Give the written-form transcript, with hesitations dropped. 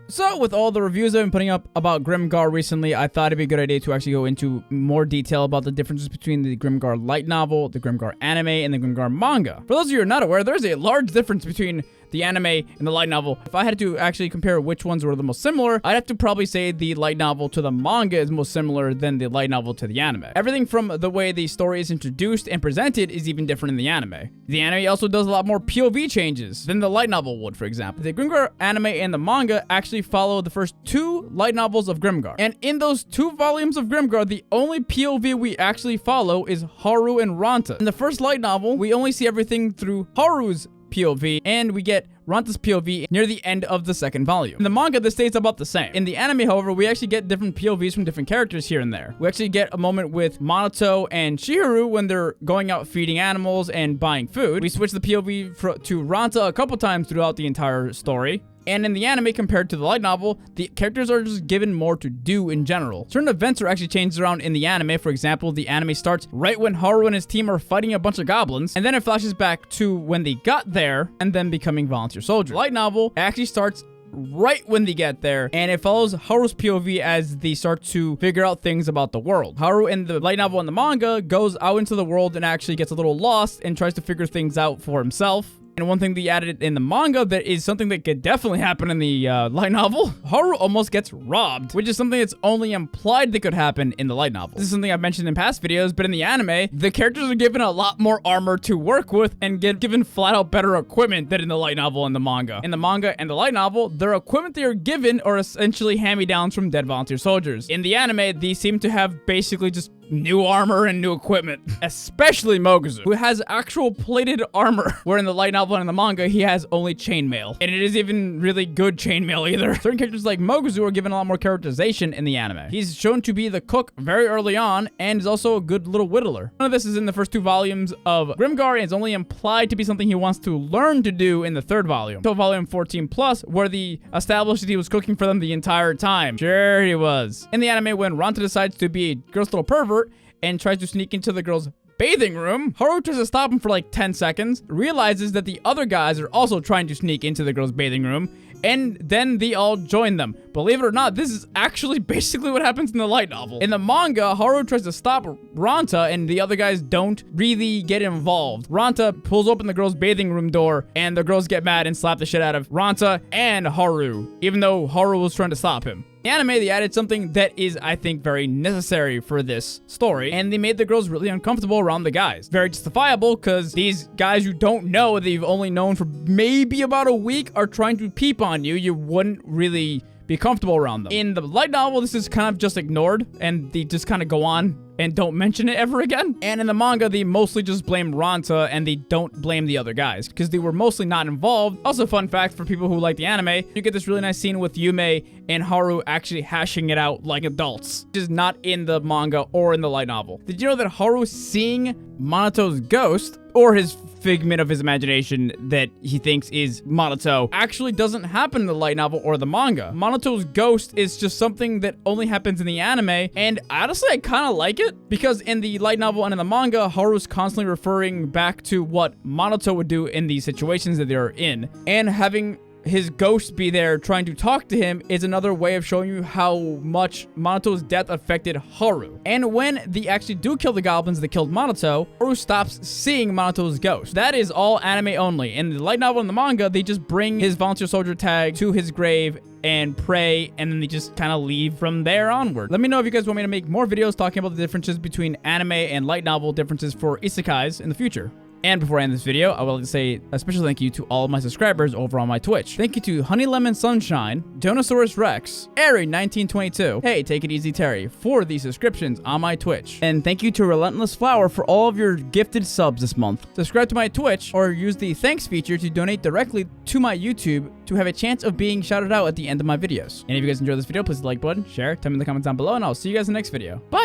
So with all the reviews I've been putting up about Grimgar recently, I thought it'd be a good idea to actually go into more detail about the differences between the Grimgar light novel, the Grimgar anime, and the Grimgar manga. For those of you who are not aware, there's a large difference between the anime and the light novel. If I had to actually compare which ones were the most similar, I'd have to probably say the light novel to the manga is most similar than the light novel to the anime. Everything from the way the story is introduced and presented is even different in the anime. The anime also does a lot more POV changes than the light novel would, for example. The Grimgar anime and the manga actually follow the first 2 light novels of Grimgar. And in those 2 volumes of Grimgar, the only POV we actually follow is Haru and Ranta. In the first light novel, we only see everything through Haru's POV, and we get Ranta's POV near the end of the second volume. In the manga, this stays about the same. In the anime, however, we actually get different POVs from different characters here and there. We actually get a moment with Minato and Chihiro when they're going out feeding animals and buying food. We switch the POV to Ranta a couple times throughout the entire story. And in the anime, compared to the light novel, the characters are just given more to do in general. Certain events are actually changed around in the anime. For example, the anime starts right when Haru and his team are fighting a bunch of goblins, and then it flashes back to when they got there and then becoming volunteer soldiers. Light novel actually starts right when they get there, and it follows Haru's POV as they start to figure out things about the world. Haru in the light novel and the manga goes out into the world and actually gets a little lost and tries to figure things out for himself. And one thing they added in the manga that is something that could definitely happen in the light novel, Haru almost gets robbed, which is something that's only implied that could happen in the light novel. This is something I've mentioned in past videos, but in the anime, the characters are given a lot more armor to work with and get given flat out better equipment than in the light novel and the manga. In the manga and the light novel, their equipment they are given are essentially hand-me-downs from dead volunteer soldiers. In the anime, they seem to have basically just new armor and new equipment, especially Moguzu, who has actual plated armor, where in the light novel and in the manga, he has only chainmail. And it is even really good chainmail either. Certain characters like Moguzu are given a lot more characterization in the anime. He's shown to be the cook very early on, and is also a good little whittler. None of this is in the first 2 volumes of Grimgar, and it's only implied to be something he wants to learn to do in the 3rd volume. So volume 14 plus, where they established that he was cooking for them the entire time. Sure he was. In the anime, when Ranta decides to be a gross little pervert, and tries to sneak into the girl's bathing room, Haru tries to stop him for like 10 seconds, realizes that the other guys are also trying to sneak into the girl's bathing room, and then they all join them. Believe it or not, this is actually basically what happens in the light novel. In the manga, Haru tries to stop Ranta, and the other guys don't really get involved. Ranta pulls open the girl's bathing room door, and the girls get mad and slap the shit out of Ranta and Haru, even though Haru was trying to stop him. In the anime, they added something that is, I think, very necessary for this story, and they made the girls really uncomfortable around the guys. Very justifiable, because these guys you don't know, that you've only known for maybe about a week, are trying to peep on you. You wouldn't really be comfortable around them. In the light novel, this is kind of just ignored, and they just kind of go on and don't mention it ever again. And in the manga, they mostly just blame Ranta, and they don't blame the other guys, because they were mostly not involved. Also, fun fact for people who like the anime, you get this really nice scene with Yume and Haru actually hashing it out like adults, which is not in the manga or in the light novel. Did you know that Haru seeing Manato's ghost, or his figment of his imagination that he thinks is Minato, actually doesn't happen in the light novel or the manga? Manato's ghost is just something that only happens in the anime, and honestly, I kind of like it, because in the light novel and in the manga, Haru's constantly referring back to what Minato would do in these situations that they're in, and having his ghost be there trying to talk to him is another way of showing you how much Manato's death affected Haru. And when they actually do kill the goblins that killed Minato, Haru stops seeing Manato's ghost. That is all anime only. In the light novel and the manga, they just bring his volunteer soldier tag to his grave and pray, and then they just kind of leave from there onward. Let me know if you guys want me to make more videos talking about the differences between anime and light novel differences for isekais in the future. And before I end this video, I would like to say a special thank you to all of my subscribers over on my Twitch. Thank you to Honey Lemon Sunshine, Donosaurus Rex, Airy1922, Hey Take It Easy Terry for these subscriptions on my Twitch. And thank you to Relentless Flower for all of your gifted subs this month. Subscribe to my Twitch or use the thanks feature to donate directly to my YouTube to have a chance of being shouted out at the end of my videos. And if you guys enjoyed this video, please hit the like button, share, tell me in the comments down below, and I'll see you guys in the next video. Bye!